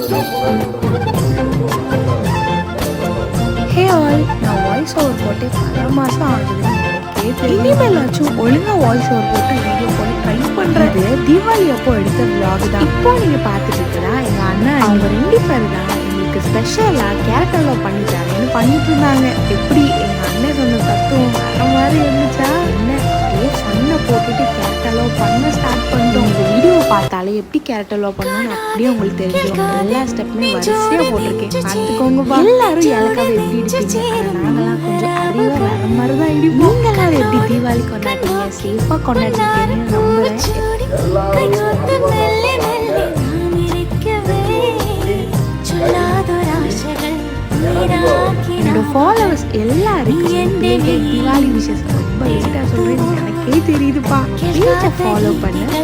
Hey all, நான் voice over போட்டு பல மாதம் ஆகுதுன்னு இனிமேலாச்சும் ஒழுங்காக வாய்ஸ் ஓவர் போட்டு வீடியோ போட்டு ட்ரை பண்ணுறது. தீபாவளி அப்போ எடுத்த விலாக் தான் இப்போ நீங்கள் பார்த்துட்டு இருக்கிறா. எங்கள் அண்ணன் அவங்க 2 பேர் தான் எங்களுக்கு ஸ்பெஷலாக கேரக்டரில் பண்ணி தரேன்னு பண்ணிட்டு இருந்தாங்க. எப்படி எங்கள் அண்ணன் சொன்ன தத்துவம் வர மாதிரி இருந்துச்சா என்ன? அப்படியே சொன்ன போட்டுட்டு கேரக்டரில் பண்ண ஸ்டார்ட் பண்ணிட்டோம். இந்த வீடியோவை பார்த்தாலே எப்படி கேரக்டரில் பண்ணணும்னு அப்படியே உங்களுக்கு தெரிஞ்சிடும். எல்லா ஸ்டெப்புமே வரிசையாக போட்டிருக்கேன், பார்த்துக்கோங்க. எல்லாரும் எனக்காக எப்படி இடிப்பீங்க, நாங்களாம் கொஞ்சம் அறிவாக வேற மாதிரி தான் இடிப்போம். நீங்களாம் எப்படி தீபாவளி கொண்டாடுறீங்க, சேஃபாக கொண்டாடுறீங்கன்னு நம்புறேன். என்னோட ஃபாலோவர்ஸ் எல்லாருக்கும் தீபாவளி விஷஸ் ரொம்ப லேட்டாக சொல்கிறேன்னு எனக்கே தெரியுதுப்பா. பேஜை ஃபாலோ பண்ண